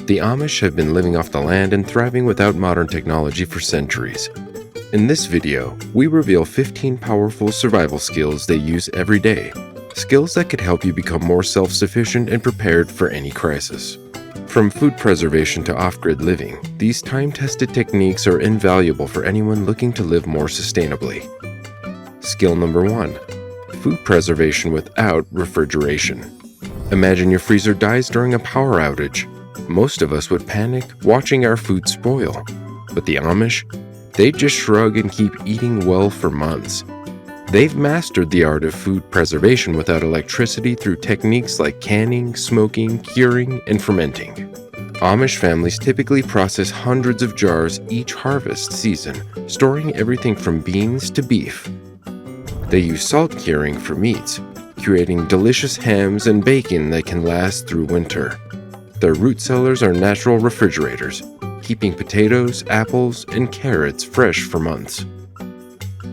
The Amish have been living off the land and thriving without modern technology for centuries. In this video, we reveal 15 powerful survival skills they use every day, skills that could help you become more self-sufficient and prepared for any crisis. From food preservation to off-grid living, these time-tested techniques are invaluable for anyone looking to live more sustainably. Skill number 1. Food preservation without refrigeration. Imagine your freezer dies during a power outage. Most of us would panic watching our food spoil, but the Amish, they just shrug and keep eating well for months. They've mastered the art of food preservation without electricity through techniques like canning, smoking, curing, and fermenting. Amish families typically process hundreds of jars each harvest season, storing everything from beans to beef. They use salt curing for meats, creating delicious hams and bacon that can last through winter. Their root cellars are natural refrigerators, keeping potatoes, apples, and carrots fresh for months.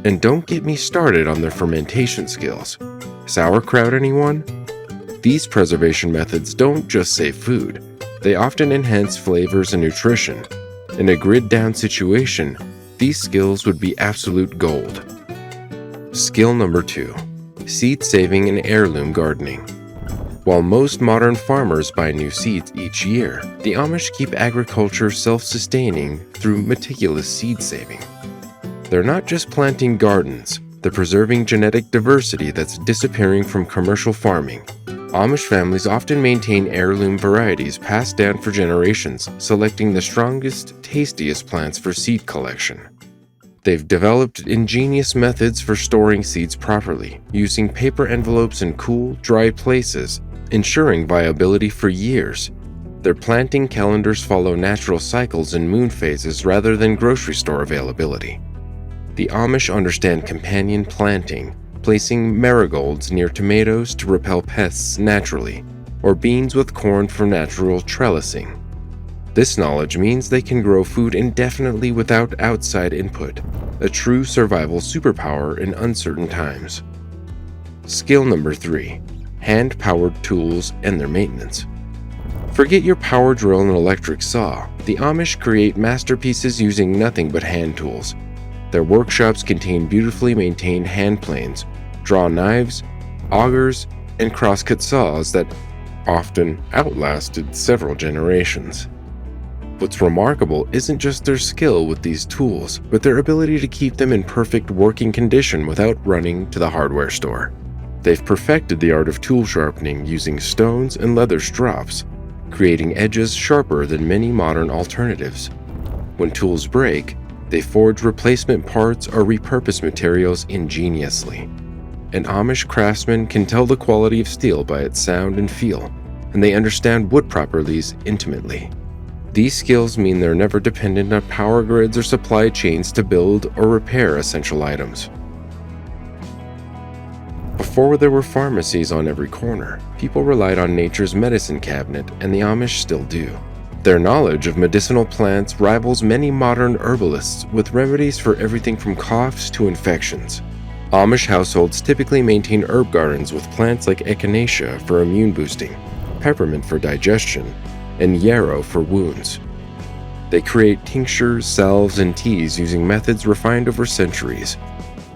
And don't get me started on their fermentation skills. Sauerkraut, anyone? These preservation methods don't just save food, they often enhance flavors and nutrition. In a grid-down situation, these skills would be absolute gold. Skill number 2. Seed saving and heirloom gardening. While most modern farmers buy new seeds each year, the Amish keep agriculture self-sustaining through meticulous seed saving. They're not just planting gardens, they're preserving genetic diversity that's disappearing from commercial farming. Amish families often maintain heirloom varieties passed down for generations, selecting the strongest, tastiest plants for seed collection. They've developed ingenious methods for storing seeds properly, using paper envelopes in cool, dry places, ensuring viability for years. Their planting calendars follow natural cycles and moon phases rather than grocery store availability. The Amish understand companion planting, placing marigolds near tomatoes to repel pests naturally, or beans with corn for natural trellising. This knowledge means they can grow food indefinitely without outside input, a true survival superpower in uncertain times. Skill number 3. Hand-powered tools and their maintenance. Forget your power drill and electric saw. The Amish create masterpieces using nothing but hand tools. Their workshops contain beautifully maintained hand planes, draw knives, augers, and crosscut saws that often outlasted several generations. What's remarkable isn't just their skill with these tools, but their ability to keep them in perfect working condition without running to the hardware store. They've perfected the art of tool sharpening using stones and leather strops, creating edges sharper than many modern alternatives. When tools break, they forge replacement parts or repurpose materials ingeniously. An Amish craftsman can tell the quality of steel by its sound and feel, and they understand wood properties intimately. These skills mean they're never dependent on power grids or supply chains to build or repair essential items. Before there were pharmacies on every corner, people relied on nature's medicine cabinet, and the Amish still do. Their knowledge of medicinal plants rivals many modern herbalists with remedies for everything from coughs to infections. Amish households typically maintain herb gardens with plants like echinacea for immune boosting, peppermint for digestion, and yarrow for wounds. They create tinctures, salves, and teas using methods refined over centuries.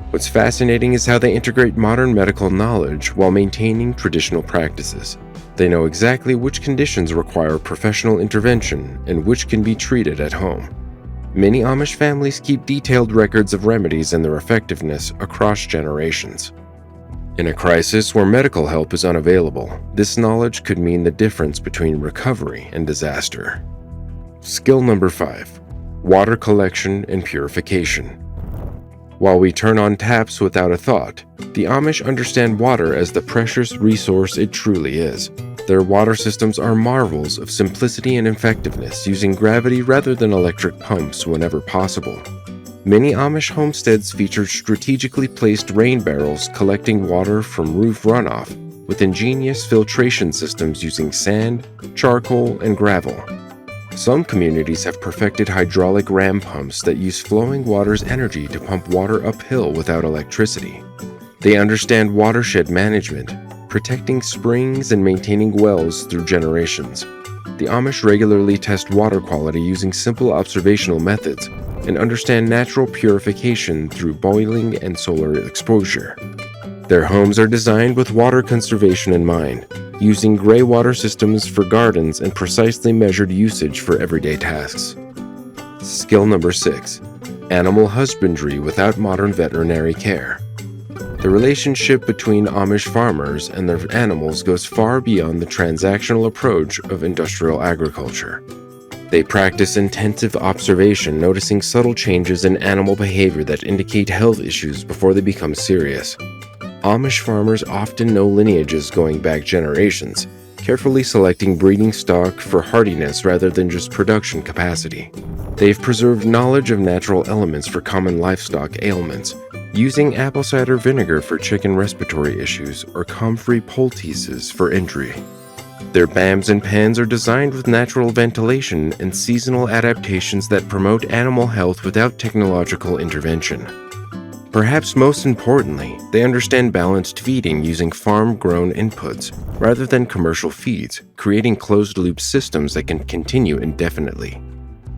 What's fascinating is how they integrate modern medical knowledge while maintaining traditional practices. They know exactly which conditions require professional intervention and which can be treated at home. Many Amish families keep detailed records of remedies and their effectiveness across generations. In a crisis where medical help is unavailable, this knowledge could mean the difference between recovery and disaster. Skill number 5. Water collection and purification. While we turn on taps without a thought, the Amish understand water as the precious resource it truly is. Their water systems are marvels of simplicity and effectiveness, using gravity rather than electric pumps whenever possible. Many Amish homesteads feature strategically placed rain barrels collecting water from roof runoff, with ingenious filtration systems using sand, charcoal, and gravel. Some communities have perfected hydraulic ram pumps that use flowing water's energy to pump water uphill without electricity. They understand watershed management, protecting springs and maintaining wells through generations. The Amish regularly test water quality using simple observational methods and understand natural purification through boiling and solar exposure. Their homes are designed with water conservation in mind, using gray water systems for gardens and precisely measured usage for everyday tasks. Skill number 6. Animal husbandry without modern veterinary care. The relationship between Amish farmers and their animals goes far beyond the transactional approach of industrial agriculture. They practice intensive observation, noticing subtle changes in animal behavior that indicate health issues before they become serious. Amish farmers often know lineages going back generations, carefully selecting breeding stock for hardiness rather than just production capacity. They've preserved knowledge of natural elements for common livestock ailments, using apple cider vinegar for chicken respiratory issues or comfrey poultices for injury. Their BAMs and pens are designed with natural ventilation and seasonal adaptations that promote animal health without technological intervention. Perhaps most importantly, they understand balanced feeding using farm-grown inputs rather than commercial feeds, creating closed-loop systems that can continue indefinitely.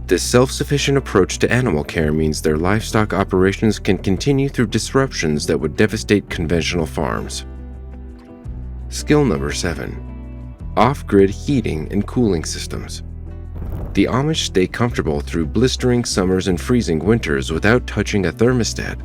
This self-sufficient approach to animal care means their livestock operations can continue through disruptions that would devastate conventional farms. Skill number 7. Off-grid heating and cooling systems. The Amish stay comfortable through blistering summers and freezing winters without touching a thermostat.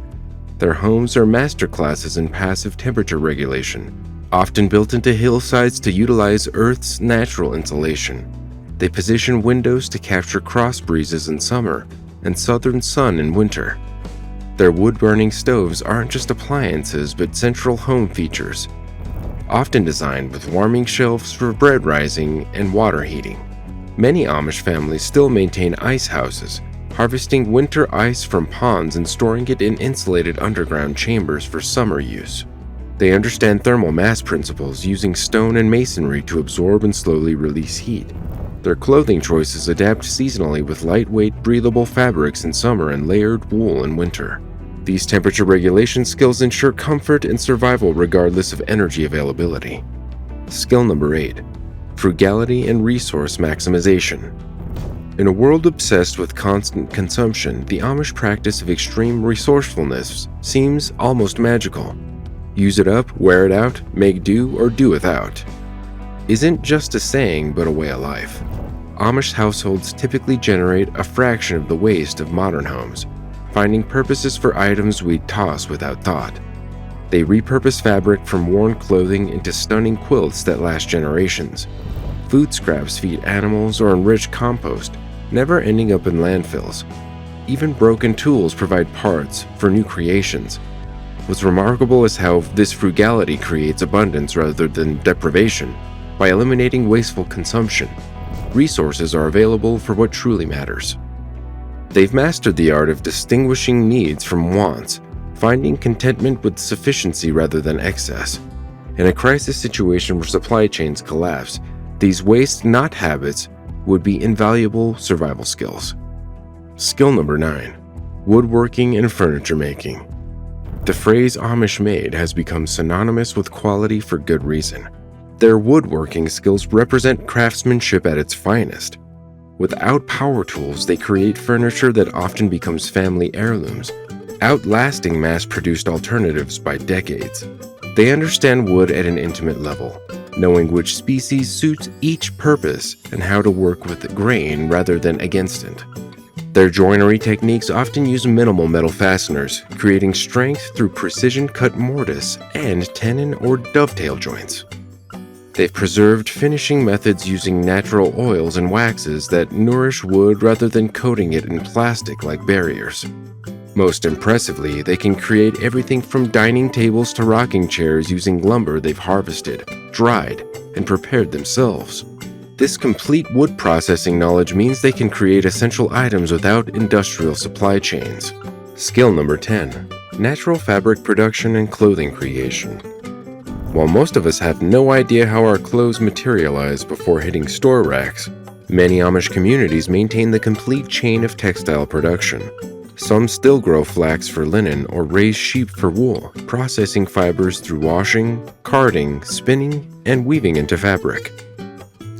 Their homes are masterclasses in passive temperature regulation, often built into hillsides to utilize Earth's natural insulation. They position windows to capture cross breezes in summer and southern sun in winter. Their wood-burning stoves aren't just appliances but central home features, often designed with warming shelves for bread rising and water heating. Many Amish families still maintain ice houses, harvesting winter ice from ponds and storing it in insulated underground chambers for summer use. They understand thermal mass principles, using stone and masonry to absorb and slowly release heat. Their clothing choices adapt seasonally with lightweight, breathable fabrics in summer and layered wool in winter. These temperature regulation skills ensure comfort and survival regardless of energy availability. Skill number 8. Frugality and resource maximization. In a world obsessed with constant consumption, the Amish practice of extreme resourcefulness seems almost magical. Use it up, wear it out, make do, or do without. Isn't just a saying, but a way of life. Amish households typically generate a fraction of the waste of modern homes, finding purposes for items we'd toss without thought. They repurpose fabric from worn clothing into stunning quilts that last generations. Food scraps feed animals or enrich compost, never ending up in landfills. Even broken tools provide parts for new creations. What's remarkable is how this frugality creates abundance rather than deprivation. By eliminating wasteful consumption, resources are available for what truly matters. They've mastered the art of distinguishing needs from wants, finding contentment with sufficiency rather than excess. In a crisis situation where supply chains collapse, these waste not habits would be invaluable survival skills. Skill number 9. Woodworking and furniture making. The phrase Amish made has become synonymous with quality for good reason. Their woodworking skills represent craftsmanship at its finest. Without power tools, they create furniture that often becomes family heirlooms, outlasting mass-produced alternatives by decades. They understand wood at an intimate level, knowing which species suits each purpose and how to work with grain rather than against it. Their joinery techniques often use minimal metal fasteners, creating strength through precision-cut mortise and tenon or dovetail joints. They've preserved finishing methods using natural oils and waxes that nourish wood rather than coating it in plastic like barriers. Most impressively, they can create everything from dining tables to rocking chairs using lumber they've harvested, dried, and prepared themselves. This complete wood processing knowledge means they can create essential items without industrial supply chains. Skill number 10. Natural fabric production and clothing creation. While most of us have no idea how our clothes materialize before hitting store racks, many Amish communities maintain the complete chain of textile production. Some still grow flax for linen or raise sheep for wool, processing fibers through washing, carding, spinning, and weaving into fabric.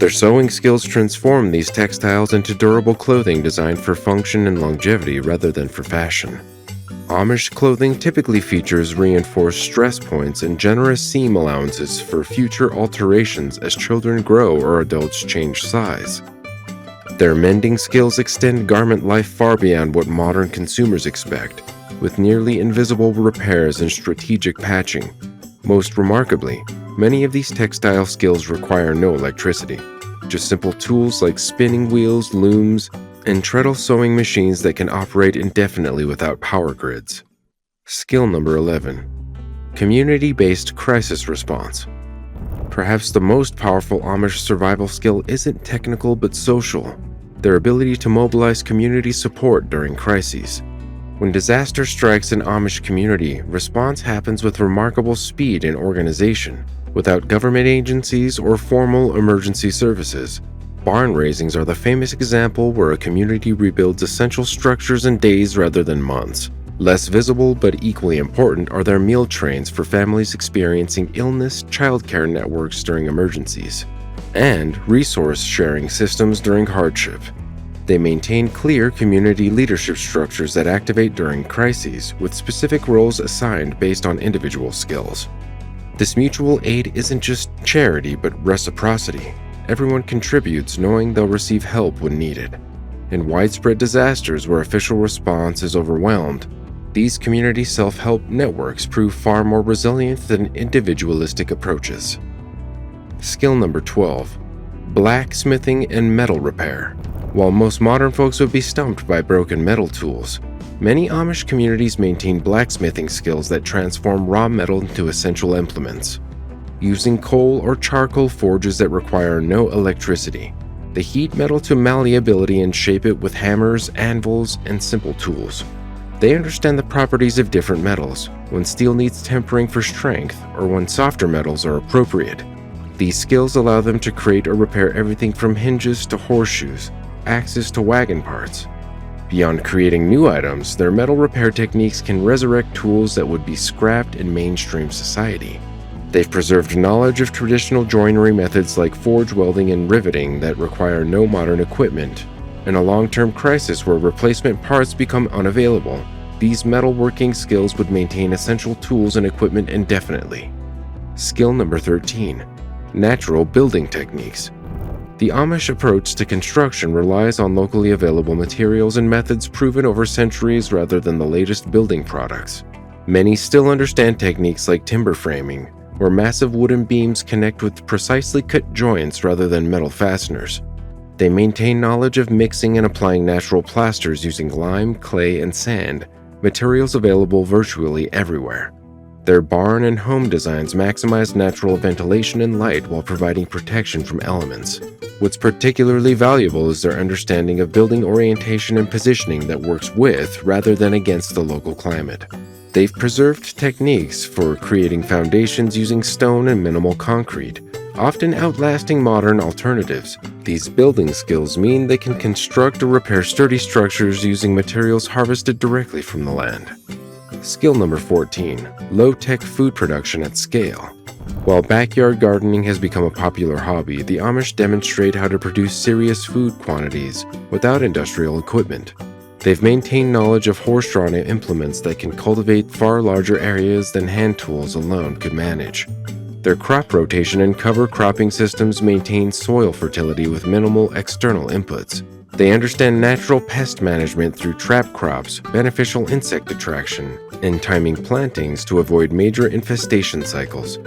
Their sewing skills transform these textiles into durable clothing designed for function and longevity rather than for fashion. Amish clothing typically features reinforced stress points and generous seam allowances for future alterations as children grow or adults change size. Their mending skills extend garment life far beyond what modern consumers expect, with nearly invisible repairs and strategic patching. Most remarkably, many of these textile skills require no electricity, just simple tools like spinning wheels, looms, and treadle sewing machines that can operate indefinitely without power grids. Skill number 11. Community-based crisis response. Perhaps the most powerful Amish survival skill isn't technical but social, their ability to mobilize community support during crises. When disaster strikes an Amish community, response happens with remarkable speed and organization, without government agencies or formal emergency services. Barn raisings are the famous example where a community rebuilds essential structures in days rather than months. Less visible but equally important are their meal trains for families experiencing illness, childcare networks during emergencies, and resource sharing systems during hardship. They maintain clear community leadership structures that activate during crises, with specific roles assigned based on individual skills. This mutual aid isn't just charity but reciprocity. Everyone contributes knowing they'll receive help when needed. In widespread disasters where official response is overwhelmed, these community self-help networks prove far more resilient than individualistic approaches. Skill number 12. Blacksmithing and metal repair. While most modern folks would be stumped by broken metal tools, many Amish communities maintain blacksmithing skills that transform raw metal into essential implements. Using coal or charcoal forges that require no electricity, they heat metal to malleability and shape it with hammers, anvils, and simple tools. They understand the properties of different metals, when steel needs tempering for strength or when softer metals are appropriate. These skills allow them to create or repair everything from hinges to horseshoes, axes to wagon parts. Beyond creating new items, their metal repair techniques can resurrect tools that would be scrapped in mainstream society. They've preserved knowledge of traditional joinery methods like forge welding and riveting that require no modern equipment. In a long-term crisis where replacement parts become unavailable, these metalworking skills would maintain essential tools and equipment indefinitely. Skill number 13. Natural building techniques. The Amish approach to construction relies on locally available materials and methods proven over centuries rather than the latest building products. Many still understand techniques like timber framing, where massive wooden beams connect with precisely cut joints rather than metal fasteners. They maintain knowledge of mixing and applying natural plasters using lime, clay, and sand, materials available virtually everywhere. Their barn and home designs maximize natural ventilation and light while providing protection from elements. What's particularly valuable is their understanding of building orientation and positioning that works with rather than against the local climate. They've preserved techniques for creating foundations using stone and minimal concrete, often outlasting modern alternatives. These building skills mean they can construct or repair sturdy structures using materials harvested directly from the land. Skill number 14. Low-tech food production at scale. While backyard gardening has become a popular hobby, the Amish demonstrate how to produce serious food quantities without industrial equipment. They've maintained knowledge of horse-drawn implements that can cultivate far larger areas than hand tools alone could manage. Their crop rotation and cover cropping systems maintain soil fertility with minimal external inputs. They understand natural pest management through trap crops, beneficial insect attraction, and timing plantings to avoid major infestation cycles.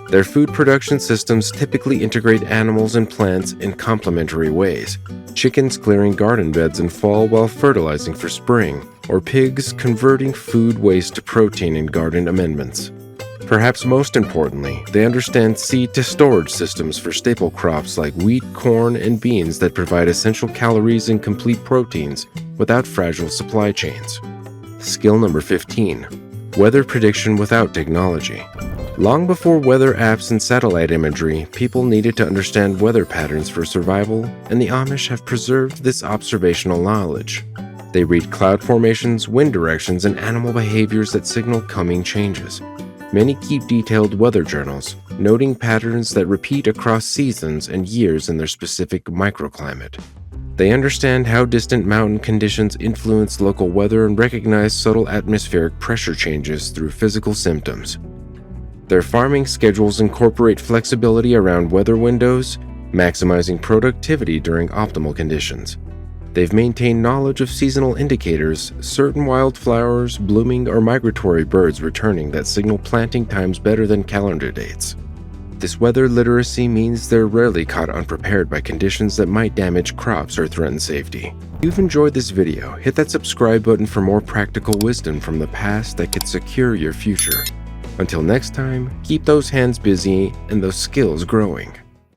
Their food production systems typically integrate animals and plants in complementary ways. Chickens clearing garden beds in fall while fertilizing for spring, or pigs converting food waste to protein in garden amendments. Perhaps most importantly, they understand seed-to-storage systems for staple crops like wheat, corn, and beans that provide essential calories and complete proteins without fragile supply chains. Skill number 15. Weather prediction without technology. Long before weather apps and satellite imagery, people needed to understand weather patterns for survival, and the Amish have preserved this observational knowledge. They read cloud formations, wind directions, and animal behaviors that signal coming changes. Many keep detailed weather journals, noting patterns that repeat across seasons and years in their specific microclimate. They understand how distant mountain conditions influence local weather and recognize subtle atmospheric pressure changes through physical symptoms. Their farming schedules incorporate flexibility around weather windows, maximizing productivity during optimal conditions. They've maintained knowledge of seasonal indicators, certain wildflowers blooming or migratory birds returning that signal planting times better than calendar dates. This weather literacy means they're rarely caught unprepared by conditions that might damage crops or threaten safety. If you've enjoyed this video, hit that subscribe button for more practical wisdom from the past that could secure your future. Until next time, keep those hands busy and those skills growing.